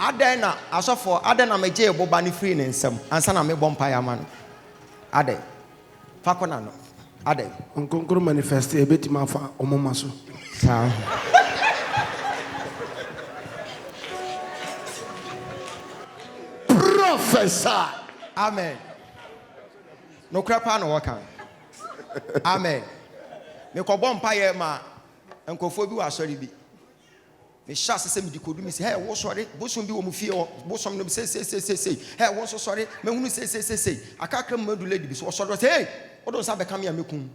Adena, as of for Adena, my jail, Bobani free and some, and son of me bompire man. Ade, Faconano, Ade, Uncle manifest a bit mafa omomaso. Professor. Amen. No crapa no waka. Amen. Me ko bompire ma enkofo bi wa sori bi. Me sha se me dikodu me say hey wo sori bosom bi wo mu fie o bosom no say hey wo so sori me hunu say akakra madu lady bi so sori say hey odo sa be kam ya mekum.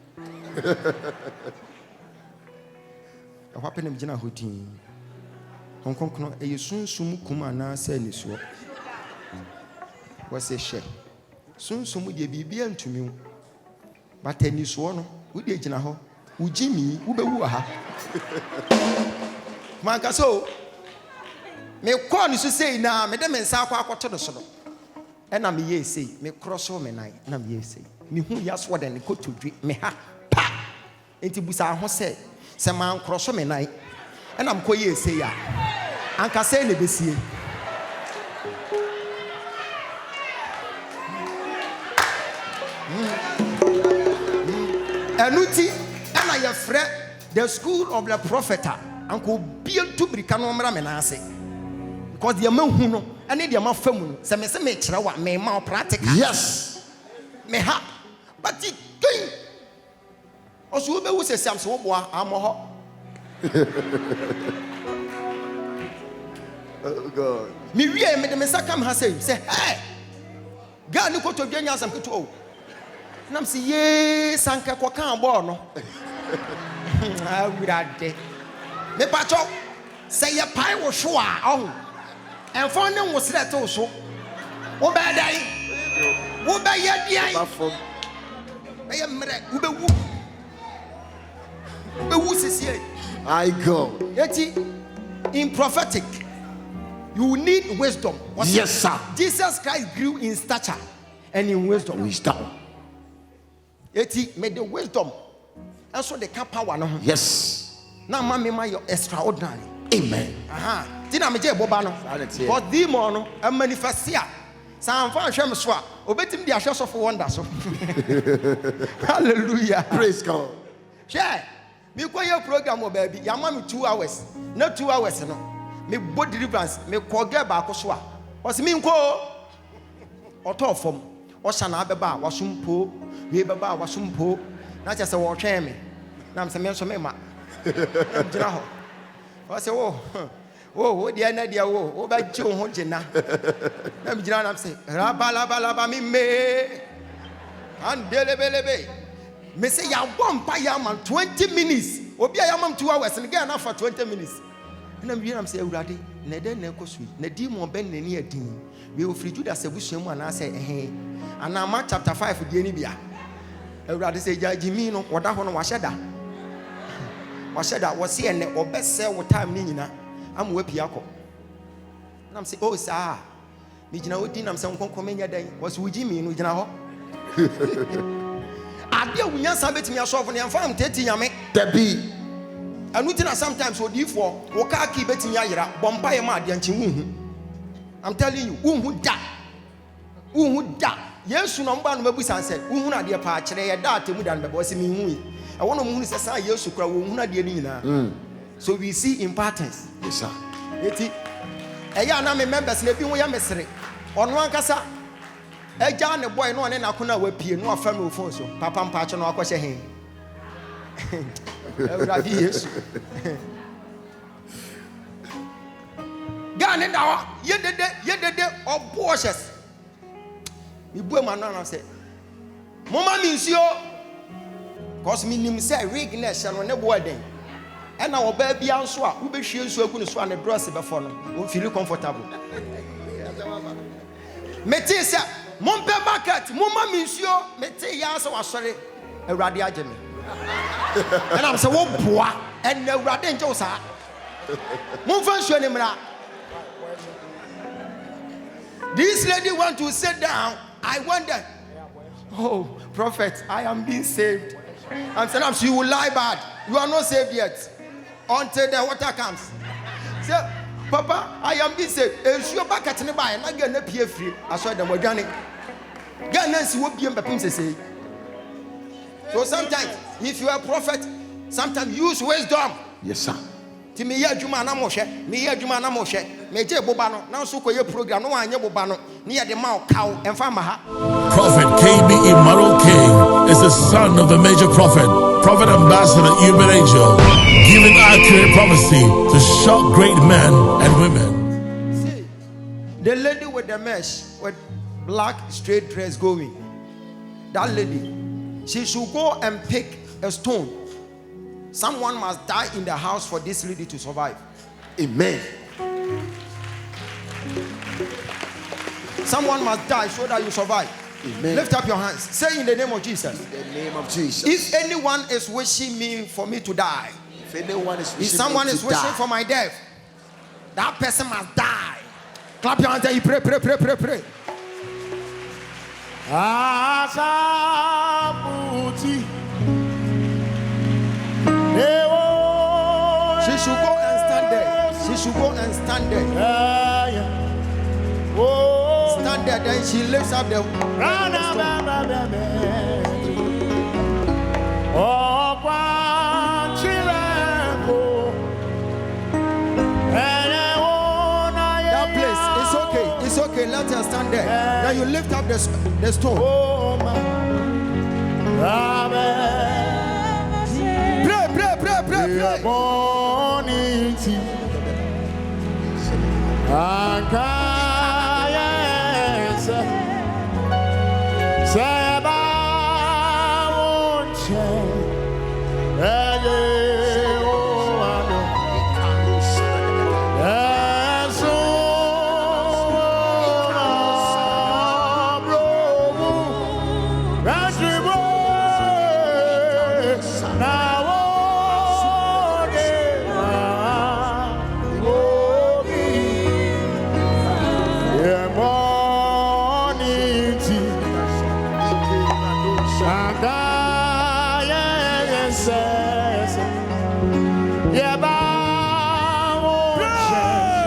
E wa penem gina hotin. Honkonkono e yesunsum kuma na say ni so. Was a share. Soon some would be bien to me. But any swan, would be Jinaho, would Jimmy, Ubewa. Manca so. Me corn is to say now, Madame and Saqua to the solo. And I'm ye say, me cross home and I, and I'm ye say, me who yas what and go to drink me ha pa into Busa Jose, some man cross home and I, and I'm quay say ya. Anka say the Bessie. Anuti, and I have read the school of the prophet, Uncle Bill to Bricano Menase. Because the amount who know, and the amount of family, some trawa may more practical. Yes, may have, but it doing. Also, who says some so boy, I'm a oh God. Miria made the Messacam has say, hey, God, look to Genya some control. Nam si ye sanka kwa kan bo no awurade me pacho say ye pai wo so a oh enfo ne wo sre to so wo be dai wo be ye diai be ye mre wo be wu sisi I go yeti in prophetic you need wisdom. Yes sir. Jesus Christ grew in stature and in wisdom. Eti made the wisdom and so the power no. Yes. Now mama you extraordinary. Amen. Tina me je boba no. For demon no a manifestia. San fan hwem so a obetim di ahwe so for wonder so. Hallelujah. Praise God. Share. Me ko your program o baby. Ya ma me 2 hours. Na 2 hours no. Me bo deliverance me ko ge ba ko so a. O se me nko oto fom. O sha na abeba wasumpo. We baba wasumpo na cha se wo hwe me na me se me so me ma gina ho o se wo dia na dia wo ba chi wo ho gina na me gina na me se raba mi me and belebelebe me se ya bompa ya man 20 minutes obi ya man 2 hours and get na for 20 minutes na me gina me se awurade na de na ekosu na di mo ben na ni adin we ofri Judas abusuamu ana se ana Mark chapter 5 die ni bia Everybody say, Jimmy, no, what I want to wash that. Wash that was here and or best sell what time nina. I'm whippy yako. And I'm saying, oh, sir, Mijina, what did I'm saying, come in your day? Was with Jimmy in Ujana? I deal with your sabbat me yourself and I'm from Tetty Yame. Debbie. And we sometimes what you for, Wakaki betting Yara, Bombay Mad, and I'm telling you, who da? Who da? Yes, no man will be said, who not dear patch, they are that to me than the boss in me. I want to moon is a sign, yes, to cry, who not dear Nina. So we see importance. Yes, sir. A young member sleeping with your mystery. On one casa, a John, a boy, no one and I could not appear, no family phone, so Papa and Patch and Aqua Shahin. Yes. Gun and our, yet the day of Porsches. You boy man said, Mama means you cause me name say weakness and no wedding. And our baby answer, who be sure so good to swan a dress before no feel comfortable. Metisa, Mompe Bucket, Mama means you, Mete Yas was sorry, a radiagemy. And I'm so poor and no radinjosa. Move. This lady want to sit down. I wonder, oh, prophet, I am being saved. And sometimes you will lie bad. You are not saved yet until the water comes. So, Papa, I am busy. If you back at nearby and I get a peer free, I saw them organic. Nancy will be a say. So sometimes, if you are a prophet, sometimes use wisdom. Yes, sir. To me, Jumana Moshe, me Jumana Moshe, Major Bobano, now so call your program, no one Bobano, near the mouth cow and Famaha. Prophet KB Immanuel King is the son of the major prophet, Prophet Ambassador Eagles Angel, giving accurate prophecy to shock great men and women. See, the lady with the mesh, with black straight dress going, that lady, she should go and pick a stone. Someone must die in the house for this lady to survive. Amen. Someone must die so that you survive. Amen. Lift up your hands. Say in the name of Jesus. In the name of Jesus. If anyone is wishing me for me to die, If anyone is wishing if someone me is to wishing die, for my death, that person must die. Clap your hands and you pray, pray, pray, pray, pray. She should go and stand there. She should go and stand there. Stand there, then she lifts up the that place. It's okay. It's okay. Let her stand there. Then you lift up the stone. Pray, pray, pray, pray, pray.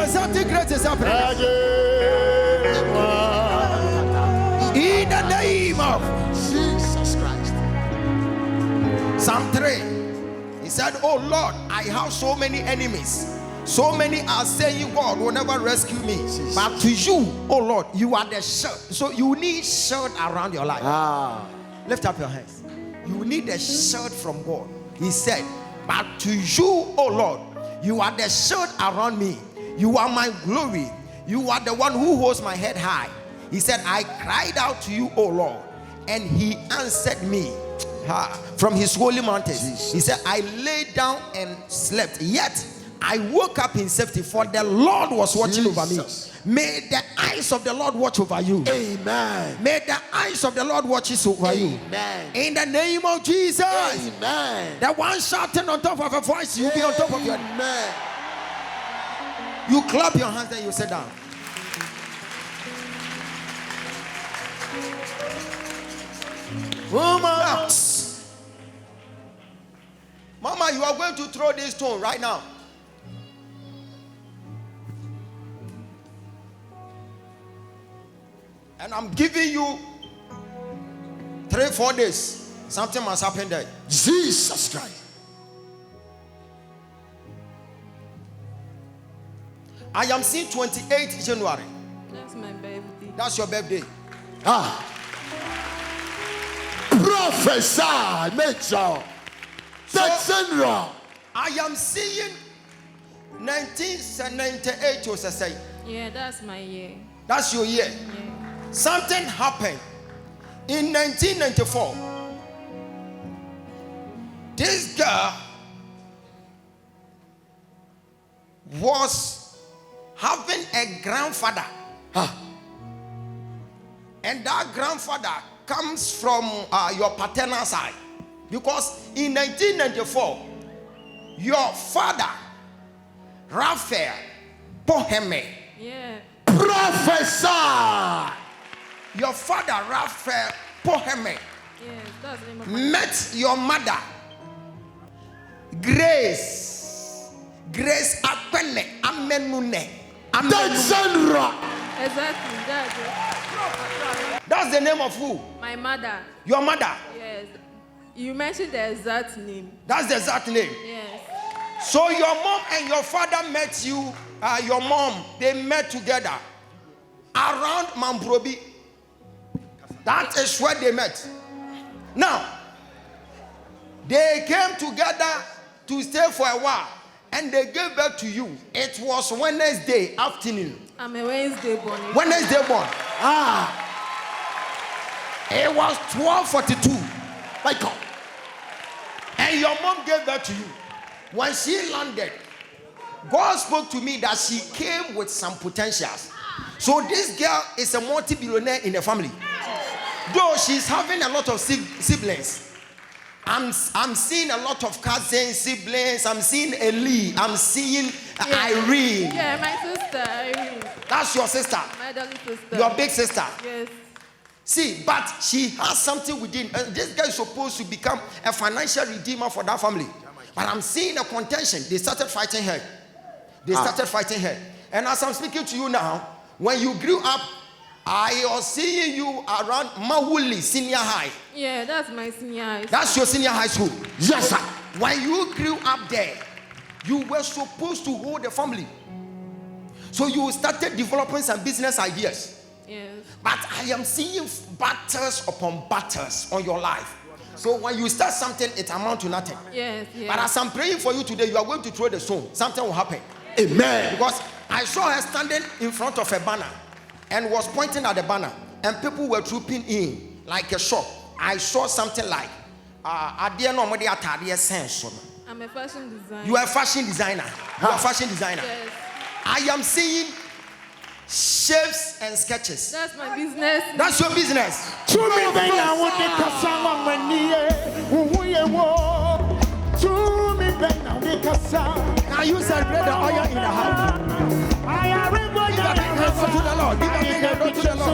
Something great is happening. In the name of Jesus Christ. Psalm 3. He said, oh Lord, I have so many enemies. So many are saying God will never rescue me. But to you, oh Lord, you are the shield. So you need shield around your life. Lift up your hands. You need a shield from God. He said, but to you, oh Lord, you are the shield around me. You are my glory. You are the one who holds my head high. He said, I cried out to you, O Lord, and he answered me from his holy mountain. He said, I lay down and slept, yet I woke up in safety, for the Lord was watching over me. May the eyes of the Lord watch over you. Amen. May the eyes of the Lord watch over you. Amen. In the name of Jesus. Amen. The one shouting on top of a voice, you'll be on top of your. Amen. You clap your hands and you sit down. Mama, Mama, you are going to throw this stone right now. And I'm giving you 3-4 days. Something must happen there. Jesus Christ. I am seeing 28th January. That's my birthday. That's your birthday. Prophesy, Major. That's general. I am seeing 1998 to say. Yeah, that's my year. That's your year. Yeah. Something happened in 1994. This girl was having a grandfather. And that grandfather comes from your paternal side. Because in 1994, your father, Raphael Poheme, Yeah. Prophesy. your father, Raphael Poheme, Yeah, that's the name of my met your mother, Grace Akpene Amenune. Sandra. Exactly. That's it. That's the name of who? My mother. Your mother. Yes. You mentioned the exact name. That's the exact name. Yes. So your mom and your father met you, your mom, they met together around Mamprobi. That is where they met. Now, they came together to stay for a while and they gave birth to you. It was Wednesday afternoon. I'm a Wednesday born. Wednesday born. It was 12:42. My God. And your mom gave birth to you. When she landed, God spoke to me that she came with some potentials. So this girl is a multi-billionaire in the family. Though she's having a lot of siblings. I'm seeing a lot of cousins, siblings. I'm seeing Eli. I'm seeing Irene. Yeah, my sister Irene. That's your sister. My darling sister. Your big sister. Yes. See, but she has something within. This guy is supposed to become a financial redeemer for that family. But I'm seeing a contention. They started fighting her. And as I'm speaking to you now, when you grew up, I was seeing you around Mawuli Senior High. Yeah, that's my senior high school. That's your senior high school. Yes, sir. When you grew up there, you were supposed to hold the family. So you started developing some business ideas. Yes. But I am seeing battles upon battles on your life. So when you start something, it amounts to nothing. Yes, yes. But as I'm praying for you today, you are going to throw the stone. Something will happen. Amen. Because I saw her standing in front of a banner and was pointing at the banner. And people were trooping in like a shop. I saw something like, I'm a fashion designer. you are a fashion designer. You are a fashion designer. Yes. I am seeing shapes and sketches. That's my business. That's your business. Now you celebrate the oil in the house. Give a big hand to the Lord. Give a big hand to the Lord.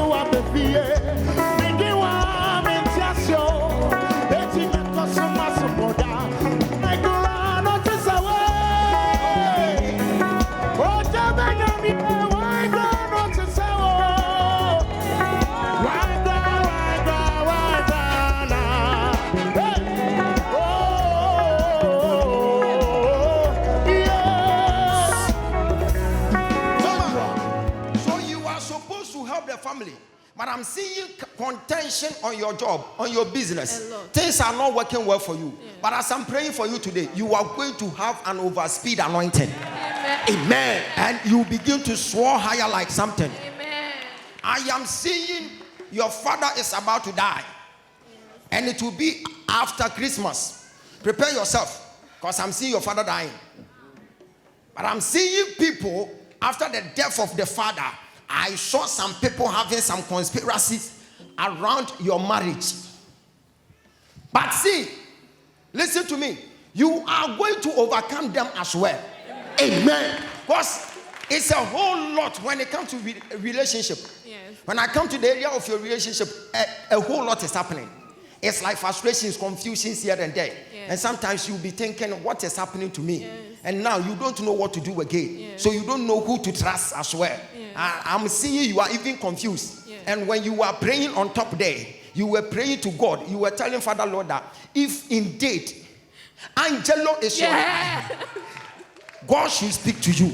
But I'm seeing contention on your job, on your business. Things are not working well for you. Yeah. But as I'm praying for you today, you are going to have an overspeed anointing. Amen. Amen. And you begin to soar higher like something. Amen. I am seeing your father is about to die. Yes. And it will be after Christmas. Prepare yourself, because I'm seeing your father dying. But I'm seeing people after the death of the father. I saw some people having some conspiracies around your marriage. But see, listen to me. You are going to overcome them as well. Amen. Because it's a whole lot when it comes to relationship. Yes. When I come to the area of your relationship, a whole lot is happening. It's like frustrations, confusions here and there. Yes. And sometimes you'll be thinking, what is happening to me? Yes. And now you don't know what to do again. Yes. So you don't know who to trust as well. Yes. I'm seeing you are even confused. Yes. And when you were praying on top there, you were praying to God. You were telling Father Lord that if indeed Angelo is your God should speak to you.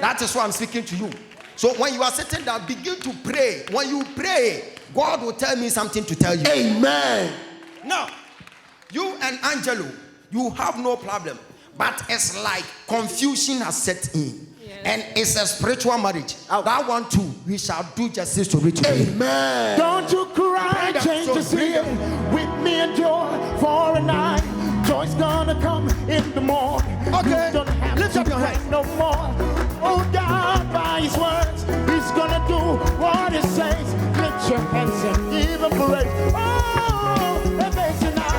That is why I'm speaking to you. So when you are sitting down, begin to pray. When you pray, God will tell me something to tell you. Amen. Now, you and Angelo, you have no problem. But it's like confusion has set in. Yes. And it's a spiritual marriage. That one too, we shall do justice to it today. Amen. Don't you cry, change the scene. With me and joy for a night. Joy's gonna come in the morning. Okay, you don't have lift up your hand. No more. Oh God, by his words, he's gonna do what he says. Lift your hands and give him praise. Oh, the bass now.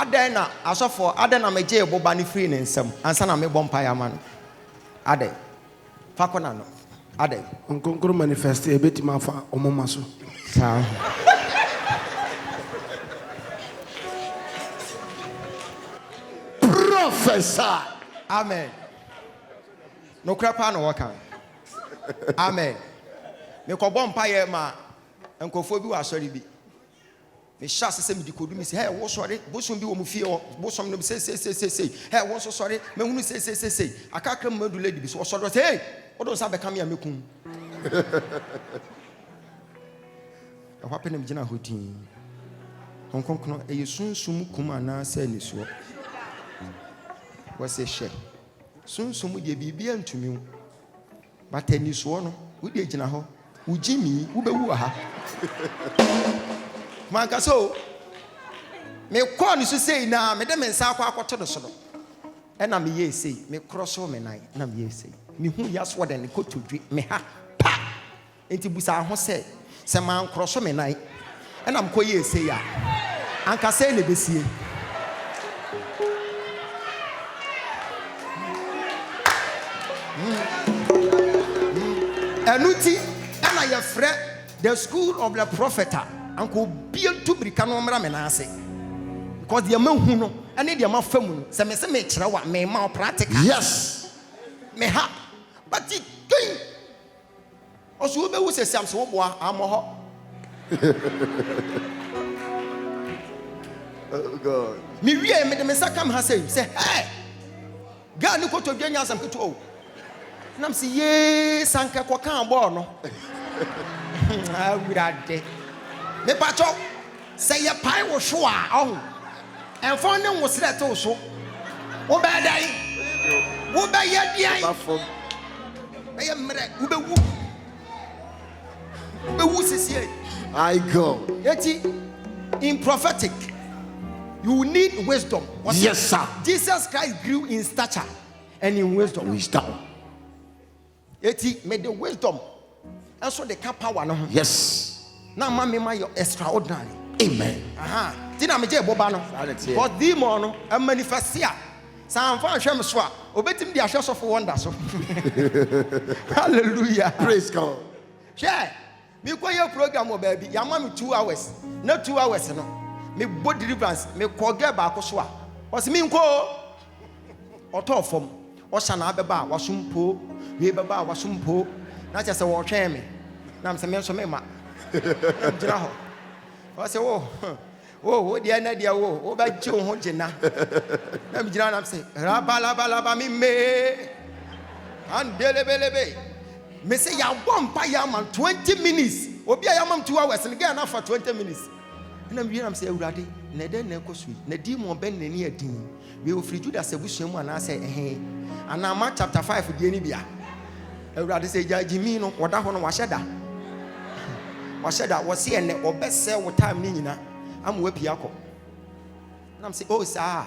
Adena, as of for Adena Meje Bobani free and some, and son of me bompire man. Ade. Faconano. Ade. Uncle manifest a bit mafa or momaso. Professor. Amen. No crap on worker. Amen. Me ko bompire ma enkofo bi wa sori bi. Me shase se me dikodu me say hey wo sori bosom bi wo mu fie wo bosom no say hey wo so sori me hunu say akakra madu lady bi so sori say hey odo sa be kam ya mekum. E hwa penem gina hotin. Honkonkno e yesunsum kuma na say ni so. Was a share. Soon some would be antumi. But any swan, would be Jinaho, would Jimmy, Ubewaha. Manca so. Me corn is to say now, Madame and Sakwa to the solo. And I'm ye say, me cross home and I, and I'm ye say, me who yas what and could to drink me ha pa into Busa Jose, some man cross home and I, and I'm quite ye say ya. Anka say the Bessie. Enuti and I have read the school of the prophet uncle build to Bricano Menase because the amount who know and the amount family some what may more practical. Yes, May ha but it going also who says some so oh God. me we made the Messakam has say hey God look to Genya some to and I'm saying, yes, Sanka Quacan Borno. I would add it. Me pacho say a pie was sure. Oh, and for them was that also. Oh, bad day. Oh, by yet, I am I go. Yet in prophetic, you need wisdom. Yes, sir. Jesus Christ grew in stature and in wisdom. Wisdom. Eti made the wisdom and so the power no. Yes. Now mammy my extraordinary. Amen. Aha. Tina me je boba no. Because demon no a manifestia. Sam fa hwem so a obetim di ahwe so for wonder so. Hallelujah. Praise God. Share. Me kwa your program o baby. Ya ma me 2 hours. Na 2 hours no. Me bo deliverance me ko ge ba ko so a. Was me nko oto fom. O sha na abeba wasumpo. We baba wasumpo na che se wo twen me na me so me ma gina ho o se wo dia na dia wo ba chi wo ho gina na me gina na se rabalaba mi me and belebelebe me say ya bompa ya man 20 minutes obi ya man 2 hours and get na for 20 minutes na me gina say awurade na den na ekosui na di mo ben na ni adin we ofri Judas abusuamu ana say ana Mark chapter 5 die ni bia Everybody say, Jimmy, no, what I want to wash that. Was here and or best sell what time Nina. I'm with Piaco. And I'm saying, oh, sir,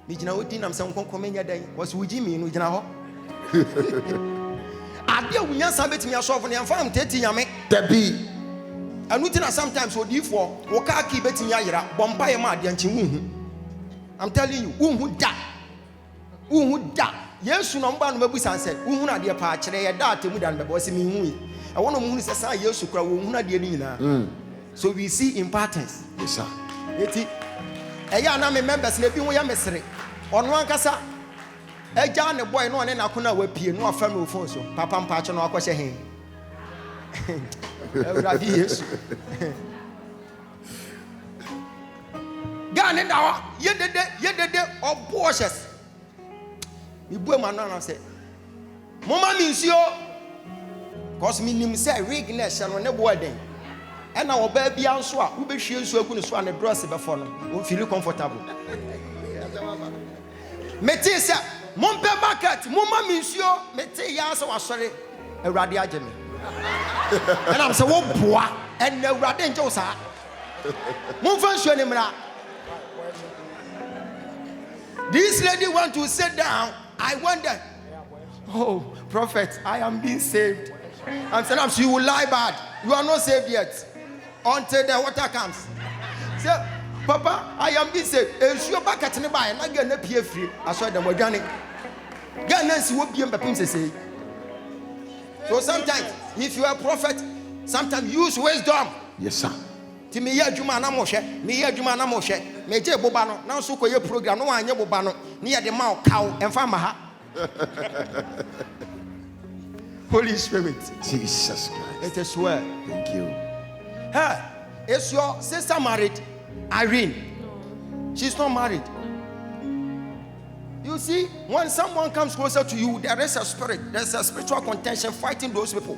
Mijina Udin, I'm some coming day. Was with Jimmy in Ujana? I deal with your sabbat me yourself and I'm from Tetty Yame. Debbie. And we sometimes what you for, Wakaki betting Yara, Bombay Mad Yanchi. I'm telling you, who da? Who da? Yes, no one will be said, who not dear patch, they are that to me than the boss in me. I want to moon say, yes, to cry, who not dear. So we see importance. Yes, sir. Eti, a young members living with a mystery. On one casa, a John, a boy, no one in Akuna will appear, no family phone, so Papa Patch no question him. Gun in our yet the day of Porsches. You boy man and say, Mama means you cause me nim say weakness and on boy then. And our baby answer, who be she so good to the dress before no feel comfortable. Mete say, Mompe market, Mama means you, Mete answer was sorry, a radia Jimmy. And I'm so boy, and the radin Josa. Move on, this lady want to sit down. I wonder, oh, prophet, I am being saved. And sometimes you will lie bad. You are not saved yet until the water comes. So, Papa, I am busy. Is your back at nearby and I get a peer free. I saw them organic. Nancy will be in say. So sometimes, if you are a prophet, sometimes use wisdom. Yes, sir. Me ya juma na mo hwe me ya juma na mo hwe me je boba no na so koye program no anye boba no ne ye de ma kaw emfa ma ha. Holy Spirit, Jesus Christ. it is well. Thank you. Hey, is your sister married? Irene? She's not married. You see, when someone comes closer to you, there is a spirit, there's a spiritual contention fighting those people.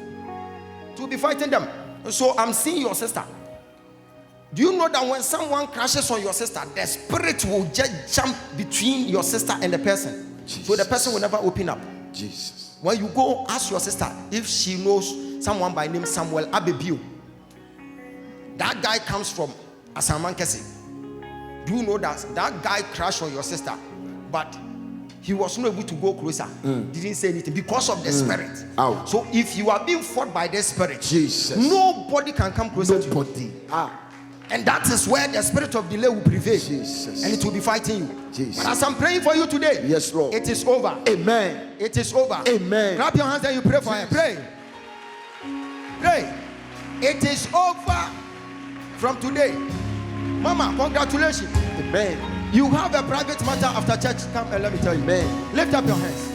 To be fighting them. So I'm seeing your sister. Do you know that when someone crashes on your sister, the spirit will just jump between your sister and the person? Jesus. So the person will never open up. Jesus. When you go ask your sister if she knows someone by name Samuel Abebiu, that guy comes from Asamankese. Do you know that that guy crashed on your sister, but he was not able to go closer? Didn't say anything because of the spirit. Out. So if you are being fought by the spirit, Jesus. nobody can come closer to you. Nobody. And that is where the spirit of delay will prevail. Jesus. And it will be fighting you. Jesus. But as I'm praying for you today, Yes, Lord. it is over. Amen. It is over. Amen. Clap your hands and you pray for her. Pray. Pray. It is over from today. Mama, congratulations. Amen. You have a private matter after church. Come and let me tell you. Amen. Lift up your hands.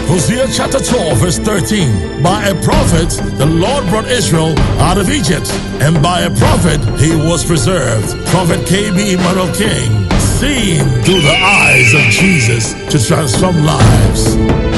Hosea chapter 12 verse 13. By a prophet the Lord brought Israel out of Egypt, and by a prophet he was preserved. Prophet KB Emmanuel King, seen through the eyes of Jesus to transform lives.